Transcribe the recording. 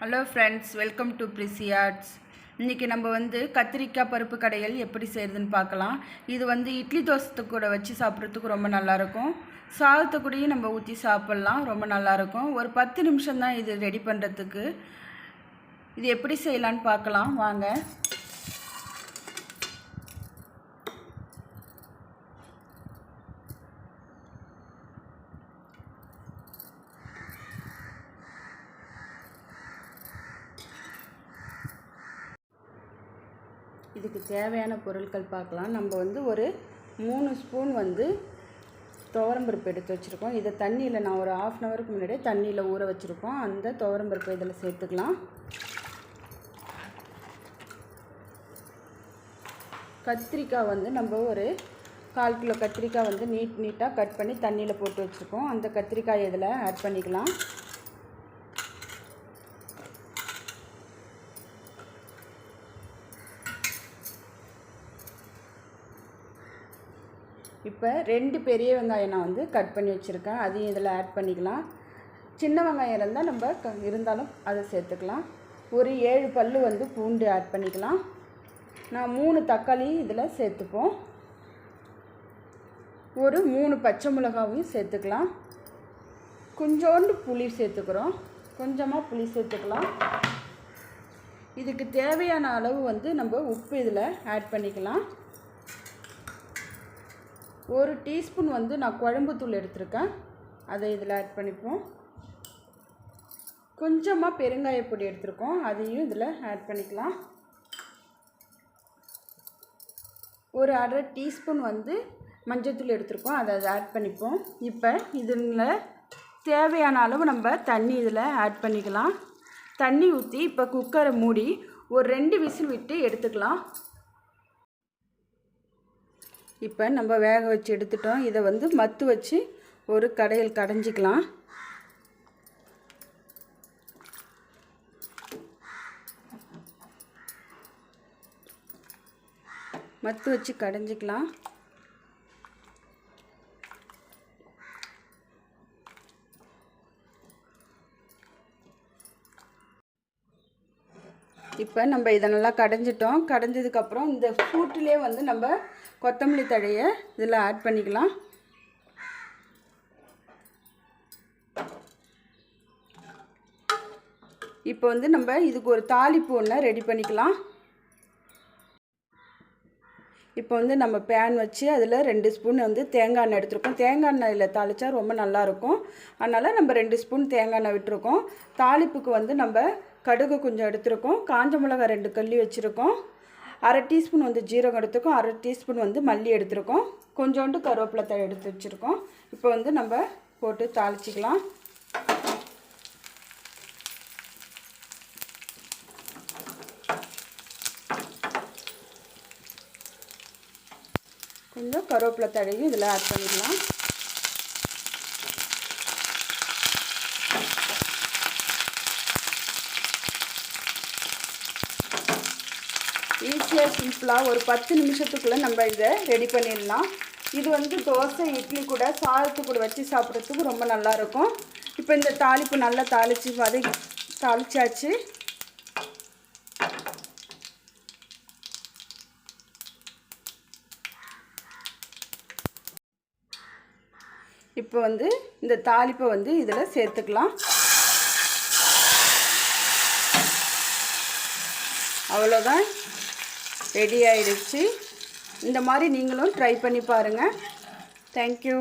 Hello friends, welcome to பிரிசி arts. இன்றைக்கி நம்ம கத்திரிக்காய் பருப்பு கடையல் எப்படி செய்கிறதுன்னு பார்க்கலாம். இது இட்லி தோசத்துக்கு கூட வச்சு சாப்பிட்றதுக்கு ரொம்ப நல்லாயிருக்கும். சாதத்தை கூடயும் நம்ம ஊற்றி சாப்பிட்லாம், ரொம்ப நல்லாயிருக்கும். ஒரு 10 நிமிஷம் தான் இது ரெடி பண்ணுறதுக்கு. இது எப்படி செய்யலான்னு பார்க்கலாம் வாங்க. இதுக்கு தேவையான பொருட்கள் பார்க்கலாம். நம்ம ஒரு 3 ஸ்பூன் துவரம்பருப்பு எடுத்து வச்சுருக்கோம். இதை தண்ணியில் நான் ஒரு 1/2 hourக்கு முன்னாடியே தண்ணியில் ஊற வச்சுருக்கோம். அந்த துவரம்பருப்பு இதில் சேர்த்துக்கலாம். கத்திரிக்காய் நம்ம ஒரு 1/4 கிலோ கத்திரிக்காய் நீட்டாக கட் பண்ணி தண்ணியில் போட்டு வச்சுருக்கோம். அந்த கத்திரிக்காய் இதில் ஆட் பண்ணிக்கலாம். இப்போ 2 பெரிய வெங்காயம் நான் கட் பண்ணி வச்சுருக்கேன். அதையும் இதில் ஆட் பண்ணிக்கலாம். சின்ன வெங்காயம் இருந்தால் நம்ம இருந்தாலும் அதை சேர்த்துக்கலாம். ஒரு 7 பல் பூண்டு ஆட் பண்ணிக்கலாம். நான் 3 தக்காளி இதில் சேர்த்துப்போம். ஒரு 3 பச்சை மிளகாவையும் சேர்த்துக்கலாம். கொஞ்சோண்டு புளி சேர்த்துக்கிறோம். கொஞ்சமாக புளி சேர்த்துக்கலாம். இதுக்கு தேவையான அளவு நம்ம உப்பு இதில் ஆட் பண்ணிக்கலாம். 1 டீஸ்பூன் நான் குழம்பு தூள் எடுத்திருக்கேன். அதை இதில் ஆட் பண்ணிப்போம். கொஞ்சமாக பெருங்காயப்பொடி எடுத்திருக்கோம். அதையும் இதில் ஆட் பண்ணிக்கலாம். ஒரு 1/2 டீஸ்பூன் மஞ்சள்தூள் எடுத்திருக்கோம். அதை ஆட் பண்ணிப்போம். இப்போ இதில் தேவையான அளவு நம்ம தண்ணி இதில் ஆட் பண்ணிக்கலாம். தண்ணி ஊற்றி இப்போ குக்கரை மூடி ஒரு 2 விசில் விட்டு எடுத்துக்கலாம். இப்போ நம்ம வேக வச்சு எடுத்துட்டோம். இதை மத்து வச்சு ஒரு கடையில் கடைஞ்சிக்கலாம். மத்து வச்சு கடைஞ்சிக்கலாம். இப்போ நம்ம இதை நல்லா கடைஞ்சிட்டோம். கடைஞ்சதுக்கப்புறம் இந்த சூட்டிலே நம்ம கொத்தமல்லி தழையை இதில் ஆட் பண்ணிக்கலாம். இப்போ நம்ம இதுக்கு ஒரு தாளிப்பு ஒன்று ரெடி பண்ணிக்கலாம். இப்போ நம்ம பேன் வச்சு அதில் 2 ஸ்பூன் தேங்காய் எண்ணெய் எடுத்துருக்கோம். தேங்காய் எண்ணெயில் தாளித்தா ரொம்ப நல்லாயிருக்கும். அதனால் நம்ம 2 ஸ்பூன் தேங்காய் எண்ணெய் விட்டுருக்கோம். தாளிப்புக்கு நம்ம கடுகு கொஞ்சம் எடுத்துருக்கோம். காஞ்ச மிளகாய் 2 கல்லி வச்சுருக்கோம். 1/2 டீஸ்பூன் ஜீரகம் எடுத்துருக்கோம். 1/2 டீஸ்பூன் மல்லி எடுத்துருக்கோம். கொஞ்சோண்டு கருவேப்பிலை தழை எடுத்து வச்சுருக்கோம். இப்போ நம்ம போட்டு தாளிச்சிக்கலாம். கொஞ்சம் கருவேப்பிலை தழையும் இதில் ஆட் பண்ணிக்கலாம். ஈஸியாக சிம்பிளாக ஒரு 10 நிமிஷத்துக்குள்ளே நம்ம இதை ரெடி பண்ணிடலாம். இது தோசை இட்லி கூட சாதத்து கூட வச்சு சாப்பிட்றதுக்கு ரொம்ப நல்லாயிருக்கும். இப்போ இந்த தாளிப்பு நல்லா தாளிச்சாச்சு. இப்போ இந்த தாளிப்பை இதில் சேர்த்துக்கலாம். அவ்வளோதான், ரெடி ஆயிடுச்சு. இந்த மாதிரி நீங்களும் ட்ரை பண்ணி பாருங்கள். தேங்க்யூ.